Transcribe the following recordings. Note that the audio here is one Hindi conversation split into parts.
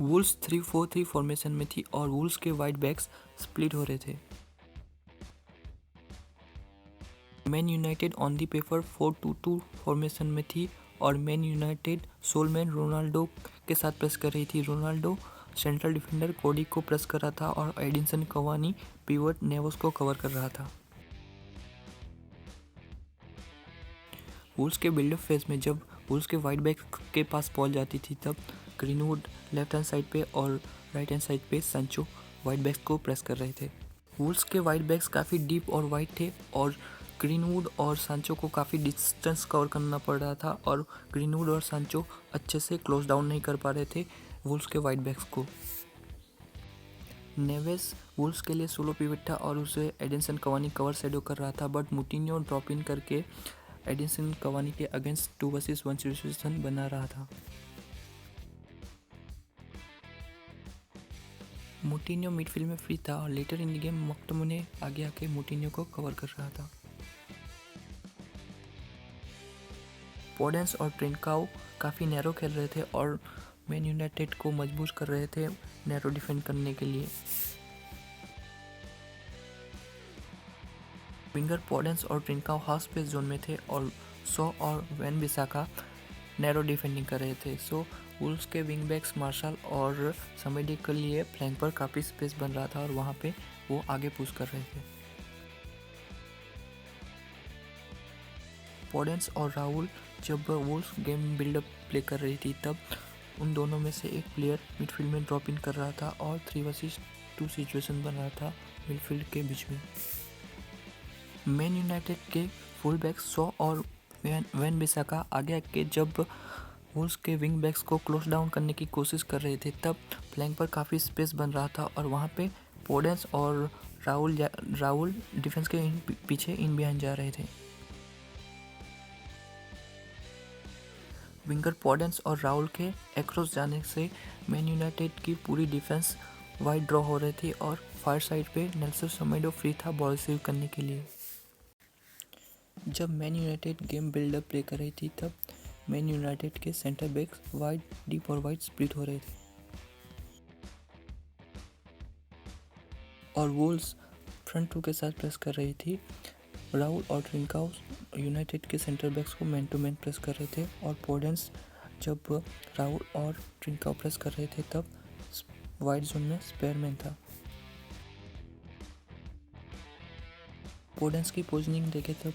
वुल्स 3-4-3 फॉर्मेशन में थी और वुल्स के वाइड बैक्स स्प्लिट हो रहे थे। Man United on the paper 4-2-2 formation में थी और मैन यूनाइटेड सोलमैन रोनाल्डो के साथ प्रेस कर रही थी। रोनाल्डो सेंट्रल डिफेंडर कोडी को प्रेस कर रहा था और एडिनसन कवानी पिवट नेवोस को कवर कर रहा था। वुल्स के बिल्डअप फेज में जब वुल्स के वाइड बैक के पास बॉल जाती थी तब ग्रीनवुड लेफ्ट हैंड साइड पे और राइट हैंड साइड पे सांचो वाइड बैक्स को प्रेस कर रहे थे। वुल्स के वाइड बैक्स काफ़ी डीप और वाइड थे और ग्रीनवुड और सांचो को काफ़ी डिस्टेंस कवर करना पड़ रहा था और ग्रीनवुड और सांचो अच्छे से क्लोज डाउन नहीं कर पा रहे थे वुल्स के वाइड बैक्स को। नेवेस वुल्स के लिए सोलो पिवट था और उसे एडिनसन कवानी कवर शेडो कर रहा था, बट मुटिन्यो ड्रॉप इन करके एडिनसन कवानी के अगेंस्ट 2 वर्सेस 1 सिचुएशन बना रहा था। मुटिन्यो मिडफील्ड में फ्री था और लेटर इन द गेम मक्टोमने आगे आके मुटिन्यो को कवर कर रहा था। पोडेंस और ट्रिंकाओ काफ़ी नैरो खेल रहे थे और मैन यूनाइटेड को मजबूर कर रहे थे नैरो डिफेंड करने के लिए। विंगर पोडेंस और ट्रिंकाओ हाफ स्पेस जोन में थे और सो और वैन बिसाका नैरो डिफेंडिंग कर रहे थे। सो वुल्स के विंग बैक्स मार्शल और समेडी के लिए फ्लैंक पर काफ़ी स्पेस बन रहा था और वहाँ पे वो आगे पुश कर रहे थे। पोडेंस और राहुल जब वुल्स गेम बिल्डअप प्ले कर रही थी तब उन दोनों में से एक प्लेयर मिडफील्ड में ड्रॉप इन कर रहा था और 3 वर्सेस 2 सिचुएशन बन रहा था मिडफील्ड के बीच में। मैन यूनाइटेड के फुल बैक सो और वैन बिसाका आगे आके जब वुल्स के विंग बैक्स को क्लोज डाउन करने की कोशिश कर रहे थे तब फ्लैंक पर काफ़ी स्पेस बन रहा था और वहाँ पे पोडेंस और राहुल डिफेंस के पीछे इन बिहाइंड जा रहे थे। विंगर पोडेंस और राहुल के एक्रॉस जाने से मैन यूनाइटेड की पूरी डिफेंस वाइड ड्रॉ हो रही थी और फायर साइड पे नेल्सन सेमेडो फ्री था बॉल रिसीव करने के लिए। जब Man United game buildup play कर रही थी तब मैन यूनाइटेड के सेंटर बैक्स वाइड डीप और वाइड स्प्लिट हो रहे थे और वुल्स फ्रंट 2 के साथ प्रेस कर रही थी। राहुल और ट्रिंकाओ यूनाइटेड के सेंटर बैक्स को मैन टू मैन प्रेस कर रहे थे और पोडेंस जब राहुल और ट्रिंकाओ प्रेस कर रहे थे तब वाइड जोन में स्पेयरमैन था। पोडेंस की पोजीशनिंग देखे तब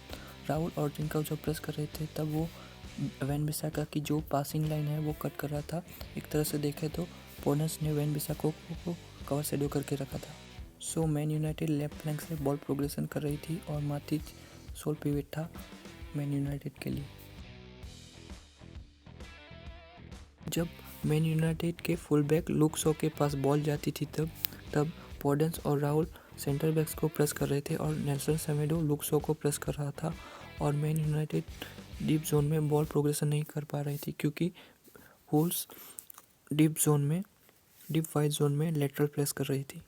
राहुल और ट्रिंकाओ जब प्रेस कर रहे थे तब वो वैन बिसाका की जो पासिंग लाइन है वो कट कर रहा था। एक तरह से देखे तो पोडेंस ने वैन बिसाका को कवर शेडो करके रखा था। So man United left flank से बॉल प्रोग्रेशन कर रही थी और मातिच सोल पिवट था मैन यूनाइटेड के लिए। जब मैन यूनाइटेड के फुल बैक लुक शॉ के पास बॉल जाती थी तब पोडेंस और राहुल सेंटर बैक्स को प्रेस कर रहे थे और नेल्सन सेमेडो लुक शॉ को प्रेस कर रहा था और मैन यूनाइटेड डीप जोन में बॉल प्रोग्रेशन नहीं कर पा रही थी क्योंकि वुल्स डीप वाइड जोन में लेटरल प्रेस कर रही थी।